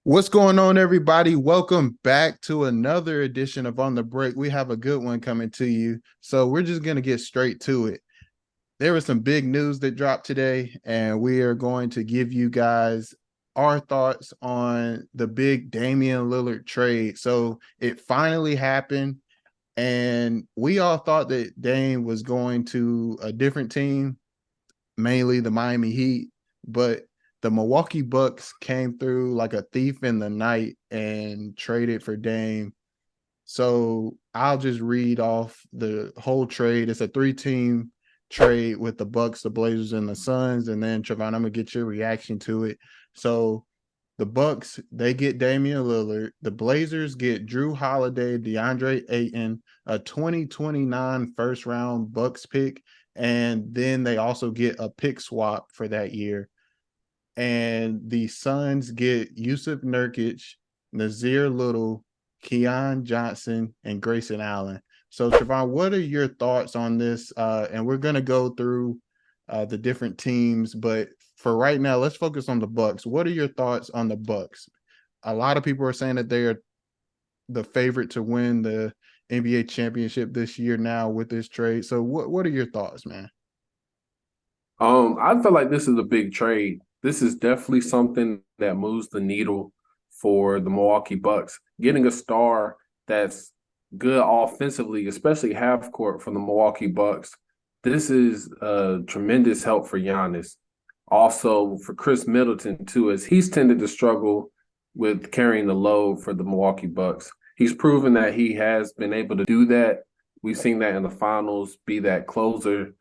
What's going on, everybody? Welcome back to another edition of On the Break. We have a good one coming to you. So we're just going to get straight to it. There was some big news that dropped today, and we are going to give you guys our thoughts on the big Damian Lillard trade. So it finally happened, and we all thought that Dame was going to a different team, mainly the Miami Heat, but the Milwaukee Bucks came through like a thief in the night and traded for Dame. So I'll just read off the whole trade. It's a three-team trade with the Bucks, the Blazers, and the Suns. And then Trevon, I'm gonna get your reaction to it. So the Bucks, they get Damian Lillard. The Blazers get Drew Holiday, DeAndre Ayton, a 2029 first round Bucks pick, and then they also get a pick swap for that year. And the Suns get Yusuf Nurkic, Nazir Little, Keon Johnson, and Grayson Allen. So, Trevon, what are your thoughts on this? And we're going to go through the different teams, but for right now, let's focus on the Bucks. What are your thoughts on the Bucks? A lot of people are saying that they are the favorite to win the NBA championship this year now with this trade. So, what are your thoughts, man? I feel like this is a big trade. This is definitely something that moves the needle for the Milwaukee Bucks. Getting a star that's good offensively, especially half court for the Milwaukee Bucks. This is a tremendous help for Giannis. Also for Chris Middleton too, as he's tended to struggle with carrying the load for the Milwaukee Bucks. He's proven that he has been able to do that. We've seen that in the finals, be that closer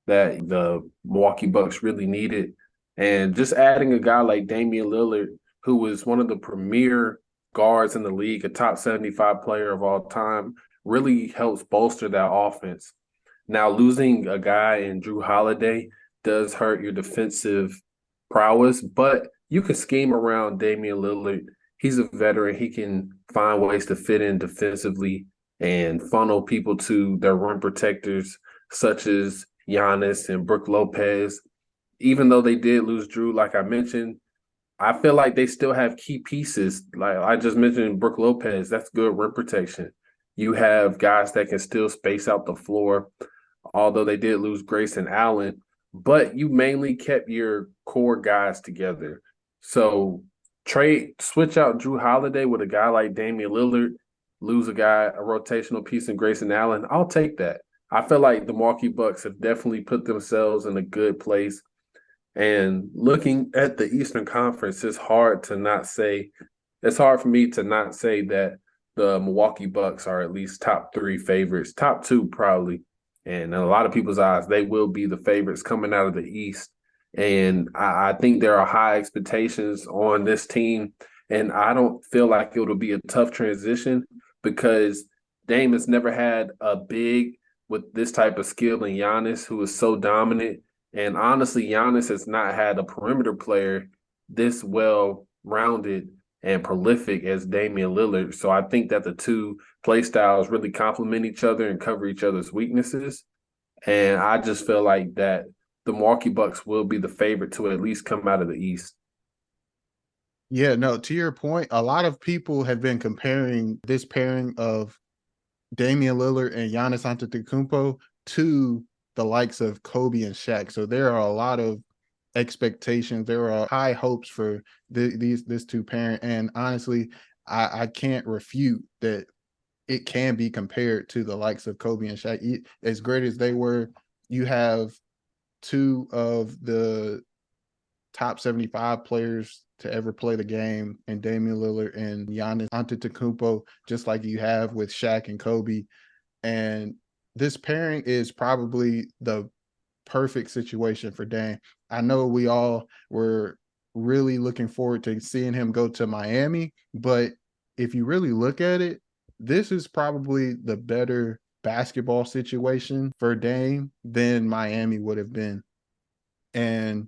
that the Milwaukee Bucks really needed. And just adding a guy like Damian Lillard, who was one of the premier guards in the league, a top 75 player of all time, really helps bolster that offense. Now, losing a guy in Drew Holiday does hurt your defensive prowess, but you can scheme around Damian Lillard. He's a veteran. He can find ways to fit in defensively and funnel people to their rim protectors, such as Giannis and Brook Lopez. Even though they did lose Drew, like I mentioned, I feel like they still have key pieces. Like I just mentioned, Brook Lopez, that's good rim protection. You have guys that can still space out the floor, although they did lose Grayson Allen, but you mainly kept your core guys together. So switch out Drew Holiday with a guy like Damian Lillard, lose a rotational piece in Grayson Allen. I'll take that. I feel like the Milwaukee Bucks have definitely put themselves in a good place. And looking at the Eastern Conference, it's hard for me to not say that the Milwaukee Bucks are at least top three favorites, top two probably. And in a lot of people's eyes, they will be the favorites coming out of the East. And I think there are high expectations on this team. And I don't feel like it'll be a tough transition because Dame has never had a big with this type of skill in Giannis, who is so dominant. And honestly, Giannis has not had a perimeter player this well rounded and prolific as Damian Lillard. So I think that the two play styles really complement each other and cover each other's weaknesses. And I just feel like that the Milwaukee Bucks will be the favorite to at least come out of the East. Yeah, no, to your point, a lot of people have been comparing this pairing of Damian Lillard and Giannis Antetokounmpo to the likes of Kobe and Shaq. So there are a lot of expectations. There are high hopes for this two parent, and honestly, I can't refute that it can be compared to the likes of Kobe and Shaq. As great as they were, you have two of the top 75 players to ever play the game, and Damian Lillard and Giannis Antetokounmpo, just like you have with Shaq and Kobe. And this pairing is probably the perfect situation for Dame. I know we all were really looking forward to seeing him go to Miami, but if you really look at it, this is probably the better basketball situation for Dame than Miami would have been. And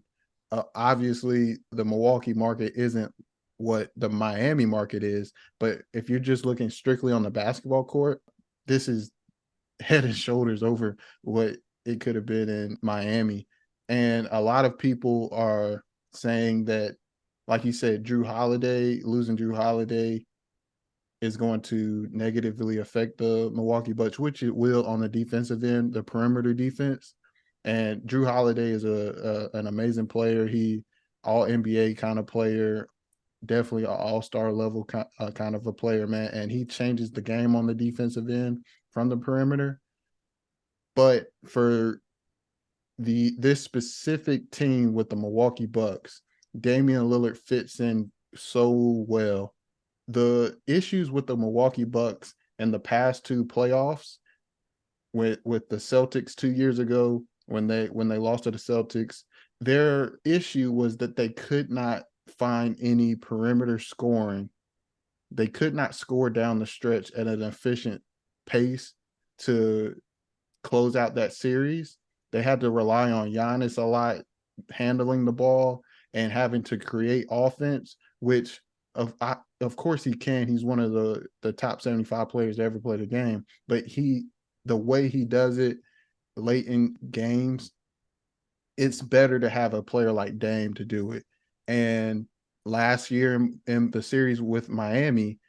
obviously, the Milwaukee market isn't what the Miami market is. But if you're just looking strictly on the basketball court, this is head and shoulders over what it could have been in Miami. And a lot of people are saying that like you said, losing Drew Holiday is going to negatively affect the Milwaukee Bucks, which it will on the defensive end, the perimeter defense. And Drew Holiday is an amazing player. He all NBA kind of player, definitely an all-star level kind of a player, man. And he changes the game on the defensive end from the perimeter. But for this specific team with the Milwaukee Bucks, Damian Lillard fits in so well. The issues with the Milwaukee Bucks in the past two playoffs with the Celtics 2 years ago when they lost to the Celtics, their issue was that they could not find any perimeter scoring. They could not score down the stretch at an efficient pace to close out that series. They had to rely on Giannis a lot handling the ball and having to create offense, which of course he can. He's one of the top 75 players to ever play the game, but the way he does it late in games, it's better to have a player like Dame to do it. And last year in the series with Miami,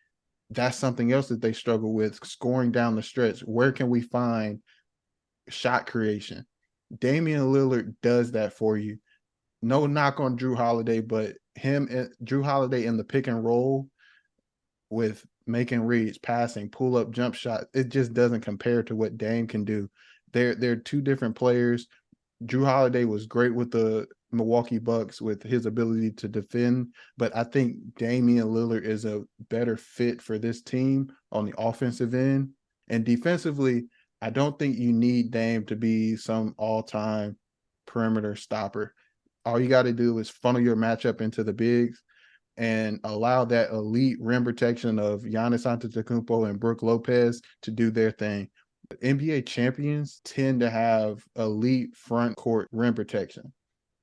that's something else that they struggle with, scoring down the stretch. Where can we find shot creation? Damian Lillard does that for you. No knock on Drew Holiday, but him and Drew Holiday in the pick and roll with making reads, passing, pull up, jump shot, it just doesn't compare to what Dame can do. They're two different players. Drew Holiday was great with the Milwaukee Bucks with his ability to defend, but I think Damian Lillard is a better fit for this team on the offensive end. And defensively, I don't think you need Dame to be some all-time perimeter stopper. All you got to do is funnel your matchup into the bigs and allow that elite rim protection of Giannis Antetokounmpo and Brook Lopez to do their thing. NBA champions tend to have elite front court rim protection.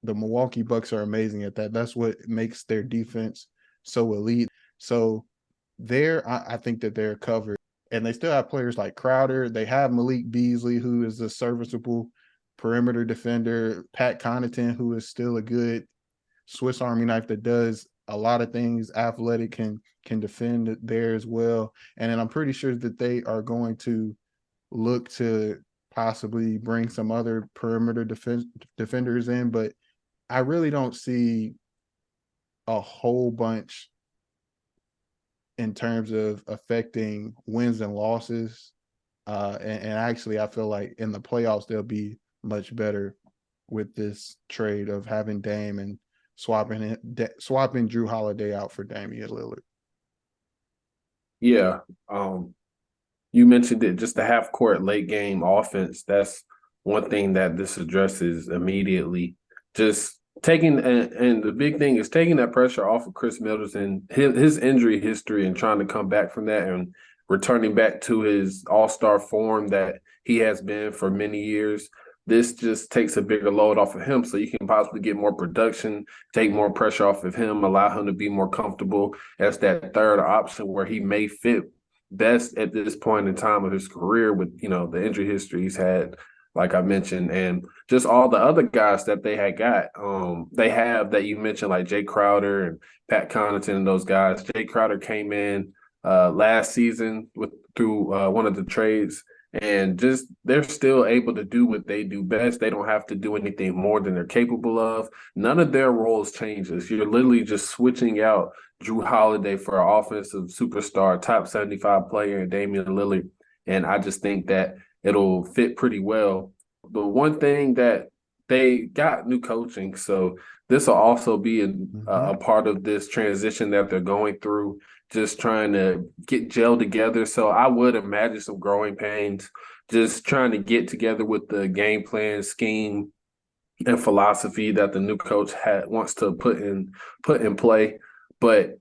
The Milwaukee Bucks are amazing at that. That's what makes their defense so elite. So I think that they're covered. And they still have players like Crowder. They have Malik Beasley, who is a serviceable perimeter defender. Pat Connaughton, who is still a good Swiss Army knife that does a lot of things, athletic, can defend there as well. And then I'm pretty sure that they are going to look to possibly bring some other perimeter defenders in, but I really don't see a whole bunch in terms of affecting wins and losses. And actually, I feel like in the playoffs, they'll be much better with this trade of having Dame and swapping Drew Holiday out for Damian Lillard. Yeah. You mentioned it, just the half court late game offense. That's one thing that this addresses immediately. Just taking and the big thing is taking that pressure off of Chris Middleton, his injury history, and trying to come back from that and returning back to his all-star form that he has been for many years. This just takes a bigger load off of him, so you can possibly get more production, take more pressure off of him, allow him to be more comfortable as that third option where he may fit best at this point in time of his career with, the injury history he's had, like I mentioned, and just all the other guys that they had got. They have that you mentioned, like Jay Crowder and Pat Connaughton and those guys. Jay Crowder came in last season through one of the trades, and just they're still able to do what they do best. They don't have to do anything more than they're capable of. None of their roles changes. You're literally just switching out Drew Holiday for an offensive superstar, top 75 player, and Damian Lillard. And I just think that it'll fit pretty well. The one thing that they got new coaching, so this will also be a part of this transition that they're going through, just trying to get gel together. So I would imagine some growing pains, just trying to get together with the game plan, scheme, and philosophy that the new coach wants to put in play. But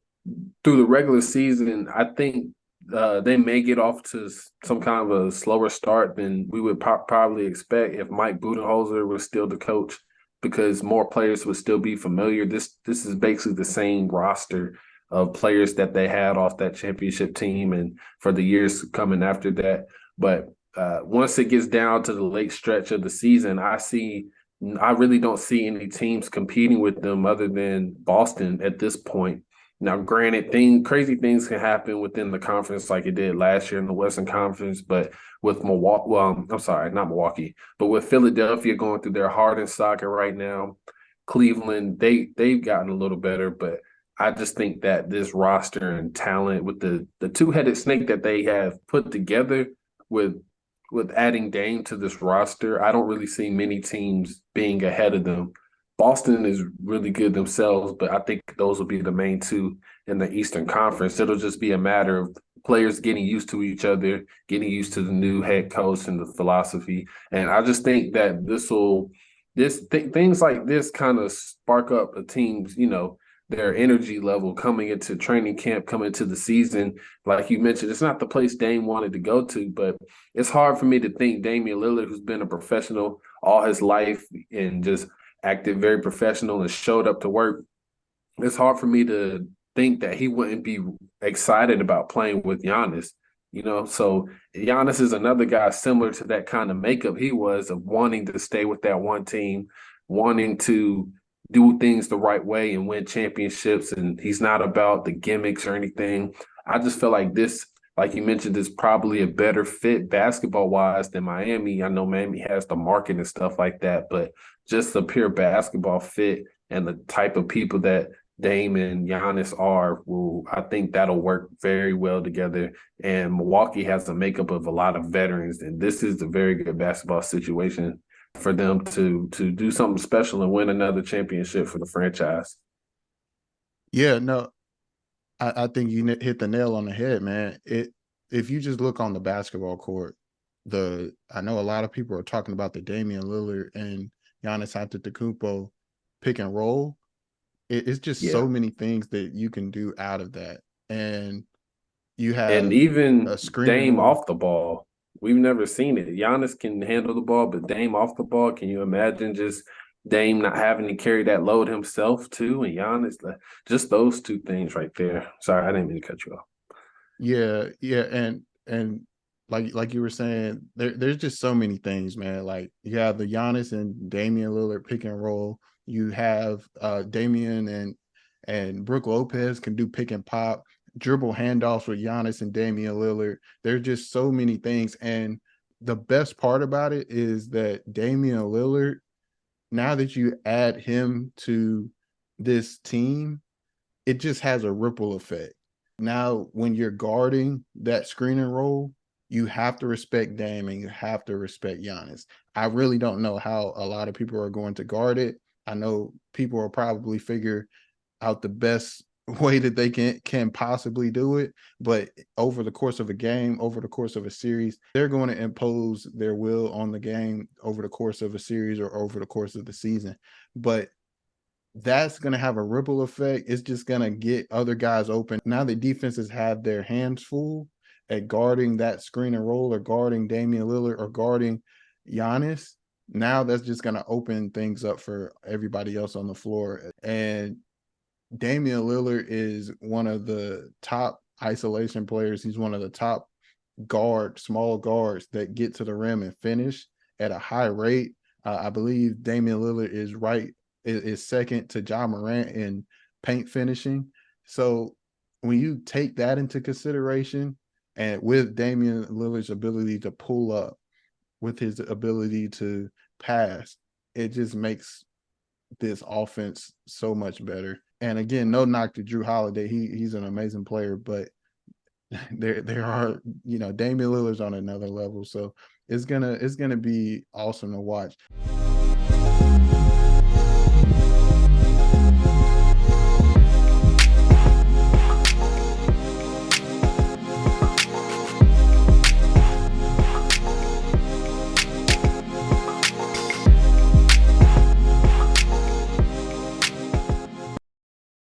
through the regular season, I think they may get off to some kind of a slower start than we would probably expect if Mike Budenholzer was still the coach, because more players would still be familiar. This is basically the same roster of players that they had off that championship team and for the years coming after that. But once it gets down to the late stretch of the season, I see I really don't see any teams competing with them other than Boston at this point. Now, granted, crazy things can happen within the conference like it did last year in the Western Conference, but with Milwaukee, well, I'm sorry, not Milwaukee, but with Philadelphia going through their heart and socket right now, Cleveland, they've gotten a little better, but I just think that this roster and talent with the two-headed snake that they have put together with adding Dame to this roster, I don't really see many teams being ahead of them. Boston is really good themselves, but I think those will be the main two in the Eastern Conference. It'll just be a matter of players getting used to each other, getting used to the new head coach and the philosophy. And I just think that things like this kind of spark up a team's, their energy level coming into training camp, coming into the season. Like you mentioned, it's not the place Dame wanted to go to, but it's hard for me to think Damian Lillard, who's been a professional all his life and just acted very professional and showed up to work. It's hard for me to think that he wouldn't be excited about playing with Giannis. So Giannis is another guy similar to that kind of makeup he was of wanting to stay with that one team, wanting to do things the right way and win championships. And he's not about the gimmicks or anything. I just feel like this, like you mentioned, is probably a better fit basketball wise than Miami. I know Miami has the market and stuff like that, but just the pure basketball fit and the type of people that Dame and Giannis are, I think that'll work very well together. And Milwaukee has a makeup of a lot of veterans, and this is a very good basketball situation for them to do something special and win another championship for the franchise. Yeah, no, I think you hit the nail on the head, man. If you just look on the basketball court, I know a lot of people are talking about the Damian Lillard and Giannis Antetokounmpo pick and roll. It's just so Yeah. many things that you can do out of that, and you And have a even screen and Dame roll. off the ball, we've never seen it. Giannis can handle the ball, but Dame off the ball, can you imagine just Dame not having to carry that load himself too? And Giannis, just those two things right there. Sorry, I didn't mean to cut you off. Yeah, and like you were saying, there's just so many things, man. Like you have the Giannis and Damian Lillard pick and roll. You have Damian and Brook Lopez can do pick and pop, dribble handoffs with Giannis and Damian Lillard. There's just so many things. And the best part about it is that Damian Lillard, now that you add him to this team, it just has a ripple effect. Now, when you're guarding that screen and roll, you have to respect Dame and you have to respect Giannis. I really don't know how a lot of people are going to guard it. I know people will probably figure out the best way that they can possibly do it, but over the course of a game, over the course of a series, they're going to impose their will on the game over the course of a series or over the course of the season. But that's going to have a ripple effect. It's just going to get other guys open. Now the defenses have their hands full at guarding that screen and roll or guarding Damian Lillard or guarding Giannis. Now that's just going to open things up for everybody else on the floor. And Damian Lillard is one of the top isolation players. He's one of the top small guards that get to the rim and finish at a high rate. I believe Damian Lillard is second to Ja Morant in paint finishing. So when you take that into consideration, and with Damian Lillard's ability to pull up, with his ability to pass, it just makes this offense so much better. And again, no knock to Drew Holiday. He's an amazing player, but there are, Damian Lillard's on another level. So it's gonna be awesome to watch.